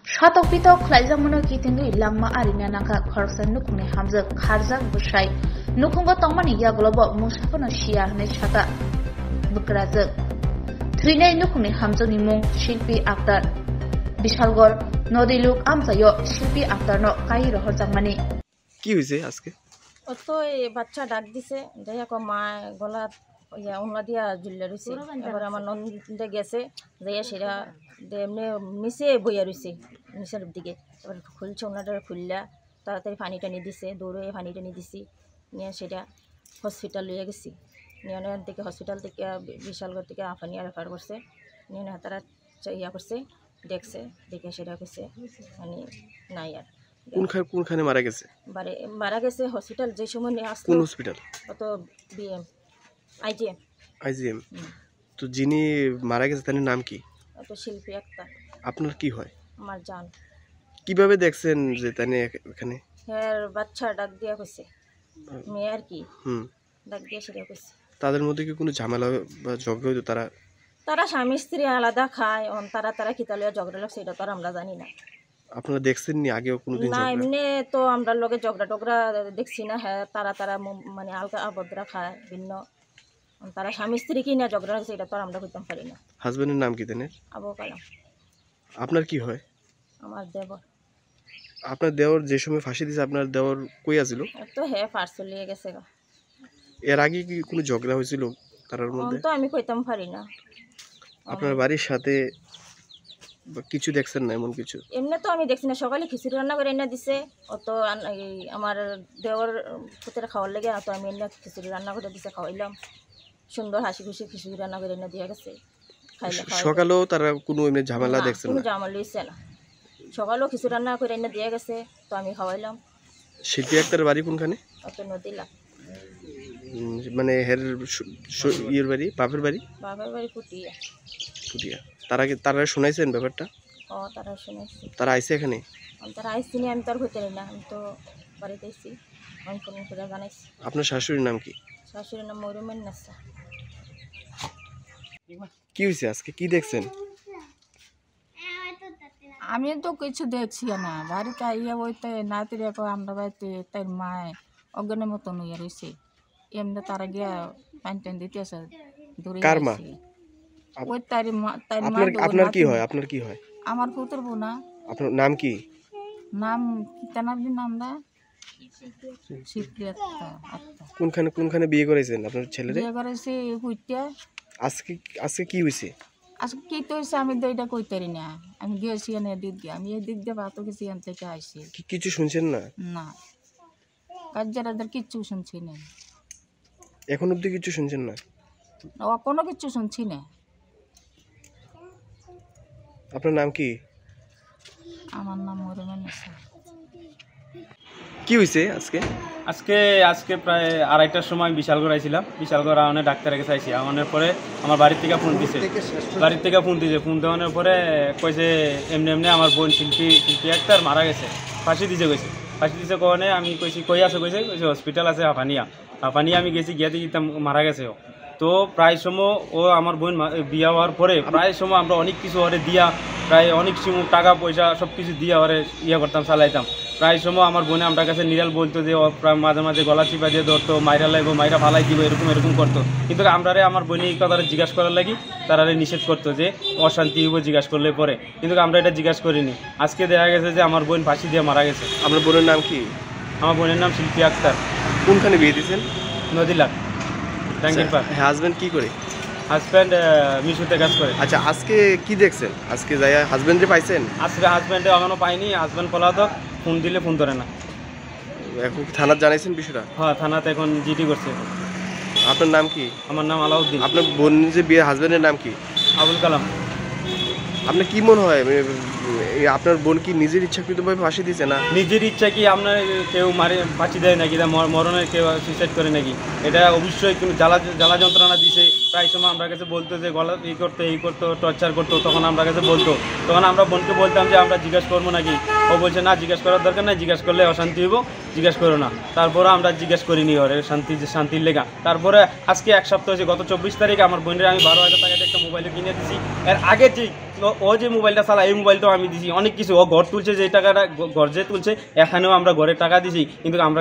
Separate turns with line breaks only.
Shatok pitok khlaijamano kitingi langma arina nangka khorsan nukungni hamjak kharjak busai nukungba tongmani yaglobo musafano shia hne chata bukrajak thrinai nukungni hamjani mung Shilpi Akhtar Bishalgor Nodiluk amsayo Shilpi Akhtar no kai rohor jangmani
কি হইছে আজকে
তো এই বাচ্চা ডাক দিছে দেখো মা গলা উনলা দিয়া ঝুলে রয়েছে এবার আমার নন্দে গেছে যাইয়া সেটা এমনি নিচে বইয়া রয়েছে নিচের দিকে এবার খুলছে ওনাটা খুললা তাড়াতাড়ি পানি টানি দিছে দৌড়ে পানি টানি দিছি নিয়ে সেটা হসপিটাল লিয়ে গেছি নিয়ে থেকে হসপিটাল থেকে বিশালগড় থেকে আফানিয়া রেফার করছে নিয়ে তারা ইয়া করছে দেখছে দেখে সেটা করছে মানে নাই আর
কোনখানে মারা গেছে
মারা গেছে হসপিটাল যে সময় নিয়ে আসলো
কোন হসপিটাল
কত বিএম আইজিএম
তো যিনি মারা গেছে তার নাম কি
তো শিল্পী আক্তার
আপনার কি হয়
আমার জান
কিভাবে দেখছেন যে তানে এখানে
হ্যাঁ বাচ্চা ডাক দিয়া কইছে মেয়ে আর কি ডাক দিয়া সেটা কইছে
তাদের মধ্যে কি কোনো ঝামেলা বা ঝগড়া হইতো
তারা স্বামী স্ত্রী আলাদা খায় তারা খিতালিয়া ঝগড়া লাগছে এটা তো আমরা জানি না
আপনারা দেখছেন নি আগেও কোনোদিন
না এমনি তো আমরা লগে ঝগড়া টগড়া দেখছি না হ্যাঁ তারা মানে আলগা আবদ্রা খায় ভিন্ন তারা স্বামী স্ত্রী কি না ঝগড়া লাগছে এটা তো আমরা করতে পারি না
হাজবেন্ডের নাম কি দেনের
আবু কালাম
আপনার কি হয়
আমার দেবর
আপনার দেওর যে সময় ফাঁসি দিয়েছে আপনার দেওর কই আছিল
তো হ্যাঁ পার্সেল নিয়ে গেছে
এর আগে কি কোনো ঝগড়া হয়েছিল তার মধ্যে
তো আমি কইতাম পারি না
আপনার বাড়ির সাথে কিছু দেখছেন না এমন কিছু
এমনি তো আমি দেখছি না সকালে খিচুড়ি রান্না করে এনে দিছে অত আমার দেওয়ার পুতের খাওয়ার লেগে তো আমি এনে খিচুড়ি রান্না করে দিছে খাওয়াইলাম সুন্দর হাসি খুশি খিচুড়ি রান্না করে এনে দিয়ে গেছে খাইলে
সকালেও তারা কোনো এমনি ঝামেলা দেখছেন
কোনো ঝামেলা হইছে না সকালেও খিচুড়ি রান্না করে এনে দিয়ে গেছে তো আমি খাওয়াইলাম
শিল্পী আক্তার বাড়ি কোনখানে
অত নদিলা
মানে হের ইয়ের বাড়ি বাপের বাড়ি পুটিয়া তারা শোনাইছেন ব্যাপারটা
তারা শুনেছি
তারা আইছে এখানে
তারা আইসি নি আমি তো আর হইতে না আমি তো বাড়িতে আইছি আমি ফোন করে জানাইছি
আপনার শাশুড়ির নাম কি
শাশুড়ির নাম মরুমেন নাসা
কি হয়েছে আজকে কি দেখছেন
আমি তো কিছু দেখছি না বাড়িতে আইয়া বইতে নাতির আমরা বাড়িতে তাই মায় অজ্ঞানের মতন হইয়া রয়েছে এমনি তারা গিয়া পানি টান দিতেছে ওই তার
আপনার কি হয় আপনার কি হয়
আমার পুত্র বোনা
আপনার নাম কি
নাম কিতানাবদিন নামটা
কোনখানে বিয়ে করেছেন আপনার ছেলে
বিয়ে করেছে কইটা
আজকে কি হয়েছে
আজকে কি তো হয়েছে আমি তো এটা কইতারি না আমি গিয়েছি এদিক দিয়ে আমি এদিক দিয়ে ভাতো গেছি এখান থেকে আসছি
কিছু শুনছেন না
না কাজের কিচ্ছু শুনছি না
এখন অব্দি কিছু শুনছেন না
কোনো কিছু শুনছি না
আপনার নাম কি
আমার নাম মরুমেন নাসা
কি হয়েছে
আজকে প্রায় 2:30টার সময় বিশালগড় আইছিলাম বিশালগড় আওয়ানে ডাক্তারের কাছে আইছি আওয়ানোর পরে আমার বাড়ির থেকে ফোন দিছে ফোন দেওয়ানোর পরে কইছে এমনি আমার বোন শিল্পী আক্তার মারা গেছে ফাঁসি দিছে কোনে আমি কইছি কই আছে কইছে হসপিটাল আছে আফানিয়া আমি গেছি গিয়ে দেখি মারা গেছে তো প্রায় সময় ও আমার বোন বিয়া হওয়ার পরে প্রায় সময় আমরা অনেক কিছু ওরে দিয়া প্রায় অনেক সময় টাকা পয়সা সব কিছু দিয়ে ওরে করতাম চালাইতাম প্রায় সময় আমার বোনে আমার কাছে নিরাল বলতো যে মাঝে মাঝে গলা চিপা দিয়ে ধরতো মাইরা লাগবো মাইরা ফালাই দিব এরকম করতো কিন্তু আমরা আমার বোনে এই কথাটা জিজ্ঞাসা করার লাগি তারা নিষেধ করতো যে অশান্তি হইব জিজ্ঞাসা করলে পরে কিন্তু আমরা এটা জিজ্ঞাসা করিনি আজকে দেখা গেছে যে আমার বোন ফাঁসি দিয়ে মারা গেছে
আপনার বোনের নাম কি
আমার বোনের নাম শিল্পী আক্তার
কোনখানে বিয়ে দিয়েছেন
নদিলা ট্যাঙ্কির পার
হাজবেন্ড কি করে
হাজব্যান্ড মিশুতে কাজ করে
আচ্ছা আজকে কি দেখছেন আজকে যাই হাজবেন্ডে পাইছেন
আজকে হাজব্যান্ডে এখনো পাইনি হাজব্যান্ড পলাতক ফোন দিলে ফোন ধরে না
এখন কি থানাতে জানাইছেন বিষয়টা
হ্যাঁ থানাতে এখন জিডি করছে
আপনার নাম কি
আমার নাম আলাউদ্দিন
আপনার বোন যে বিয়ে হাজবেন্ডের নাম কি
আবুল কালাম
আপনার কি মনে হয় আপনার বোন কি নিজের ইচ্ছাকৃতভাবে ফাঁসি দিয়েছে না
নিজের ইচ্ছা কি আপনার কেউ ফাঁসি দেয় নাকি মরণের কেউ সুইসাইড করে নাকি এটা অবশ্যই কোনো জ্বালা যন্ত্রণা দিছে প্রায় সময় আমরা কাছে বলতো যে গলা এই করতো টর্চার করতো তখন আমরা কাছে বলতো তখন আমরা বোনকে বলতাম যে আমরা জিজ্ঞাসা করবো নাকি ও বলছে না জিজ্ঞাসা করার দরকার নাই জিজ্ঞাসা করলে অশান্তি হইব জিজ্ঞাসা করো না তারপরে আমরা জিজ্ঞাসা করিনি ওর শান্তির লেগা তারপরে আজকে 1 সপ্তাহ হয়েছে গত 24 তারিখে আমার বোনের আমি 12,000 টাকা একটা মোবাইলও কিনে দিছি। এর আগে ঠিক ও যে মোবাইলটা চালা এই মোবাইলটাও আমি দিছি, অনেক কিছু ও ঘর তুলছে, যে টাকাটা ঘর যে তুলছে এখানেও আমরা ঘরের টাকা দিছি, কিন্তু আমরা